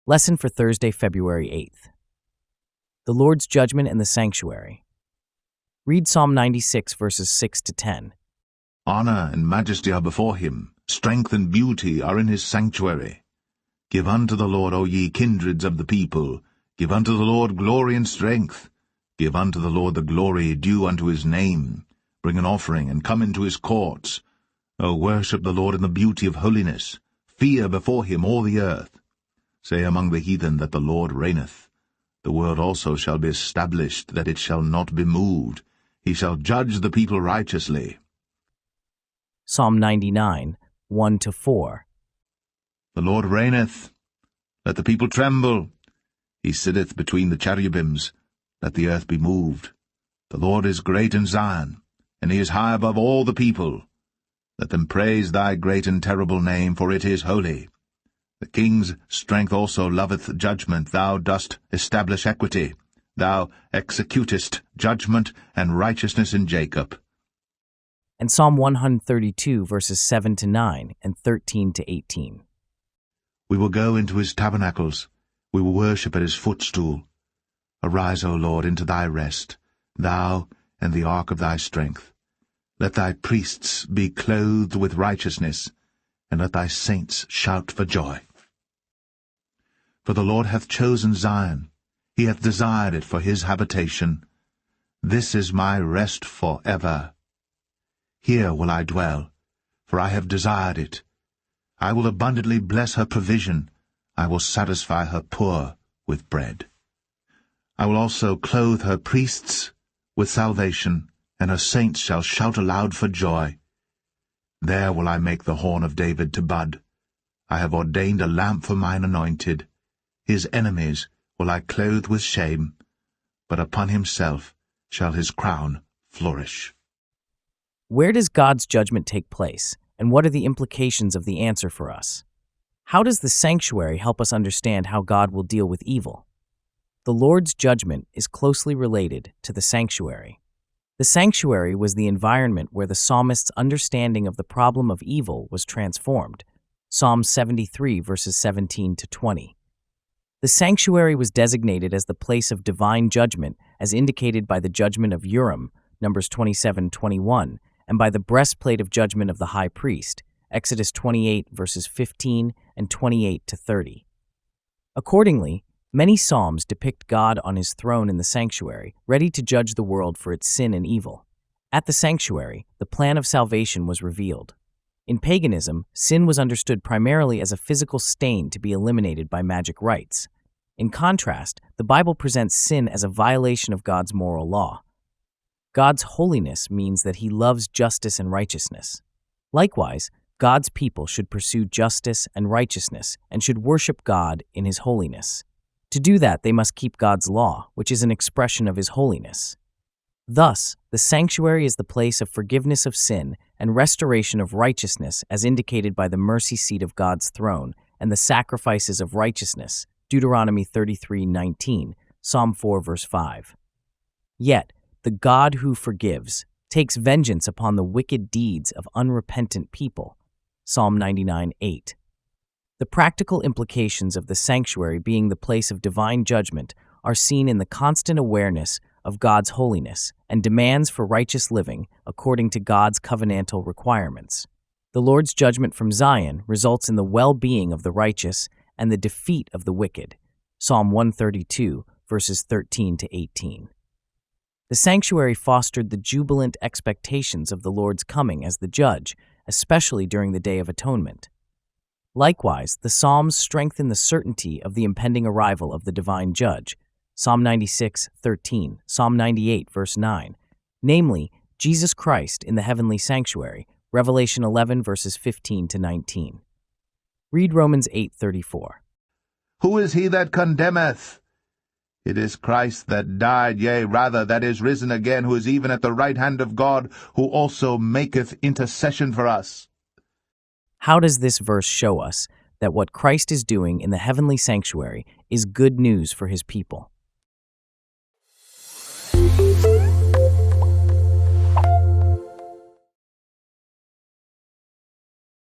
Lesson for Thursday, February 8th. The Lord's Judgment and the Sanctuary. Read Psalm 96, verses 6 to 10. Honor and majesty are before him, strength and beauty are in his sanctuary. Give unto the Lord, O ye kindreds of the people, give unto the Lord glory and strength. Give unto the Lord the glory due unto his name. Bring an offering, and come into his courts. O worship the Lord in the beauty of holiness. Fear before him all the earth. Say among the heathen that the Lord reigneth. The world also shall be established, that it shall not be moved. He shall judge the people righteously. Psalm 99, 1 to 4. The Lord reigneth. Let the people tremble. He sitteth between the cherubims. Let the earth be moved. The Lord is great in Zion, and he is high above all the people. Let them praise thy great and terrible name, for it is holy. The king's strength also loveth judgment. Thou dost establish equity. Thou executest judgment and righteousness in Jacob. And Psalm 132, verses 7 to 9 and 13 to 18. We will go into his tabernacles. We will worship at his footstool. Arise, O Lord, into thy rest, thou and the ark of thy strength. Let thy priests be clothed with righteousness, and let thy saints shout for joy. For the Lord hath chosen Zion, he hath desired it for his habitation. This is my rest for ever. Here will I dwell, for I have desired it. I will abundantly bless her provision. I will satisfy her poor with bread. I will also clothe her priests with salvation, and her saints shall shout aloud for joy. There will I make the horn of David to bud. I have ordained a lamp for mine anointed. His enemies will I clothe with shame, but upon himself shall his crown flourish. Where does God's judgment take place, and what are the implications of the answer for us? How does the sanctuary help us understand how God will deal with evil? The Lord's judgment is closely related to the sanctuary. The sanctuary was the environment where the psalmist's understanding of the problem of evil was transformed. Psalm 73, verses 17 to 20. The sanctuary was designated as the place of divine judgment, as indicated by the judgment of Urim, Numbers 27:21, and by the breastplate of judgment of the high priest, Exodus 28, verses 15 and 28 to 30. Accordingly, many psalms depict God on his throne in the sanctuary, ready to judge the world for its sin and evil. At the sanctuary, the plan of salvation was revealed. In paganism, sin was understood primarily as a physical stain to be eliminated by magic rites. In contrast, the Bible presents sin as a violation of God's moral law. God's holiness means that he loves justice and righteousness. Likewise, God's people should pursue justice and righteousness and should worship God in his holiness. To do that, they must keep God's law, which is an expression of his holiness. Thus, the sanctuary is the place of forgiveness of sin and restoration of righteousness as indicated by the mercy seat of God's throne and the sacrifices of righteousness, Deuteronomy 33:19, Psalm 4, verse 5. Yet, the God who forgives takes vengeance upon the wicked deeds of unrepentant people, Psalm 99:8. The practical implications of the sanctuary being the place of divine judgment are seen in the constant awareness of God's holiness and demands for righteous living according to God's covenantal requirements. The Lord's judgment from Zion results in the well-being of the righteous and the defeat of the wicked, Psalm 132, verses 13 to 18. The sanctuary fostered the jubilant expectations of the Lord's coming as the judge, especially during the Day of Atonement. Likewise, the Psalms strengthen the certainty of the impending arrival of the divine judge, Psalm 96:13, Psalm 98, verse 9, namely, Jesus Christ in the heavenly sanctuary, Revelation 11, verses 15 to 19. Read Romans 8:34. Who is he that condemneth? It is Christ that died, yea, rather, that is risen again, who is even at the right hand of God, who also maketh intercession for us. How does this verse show us that what Christ is doing in the heavenly sanctuary is good news for his people?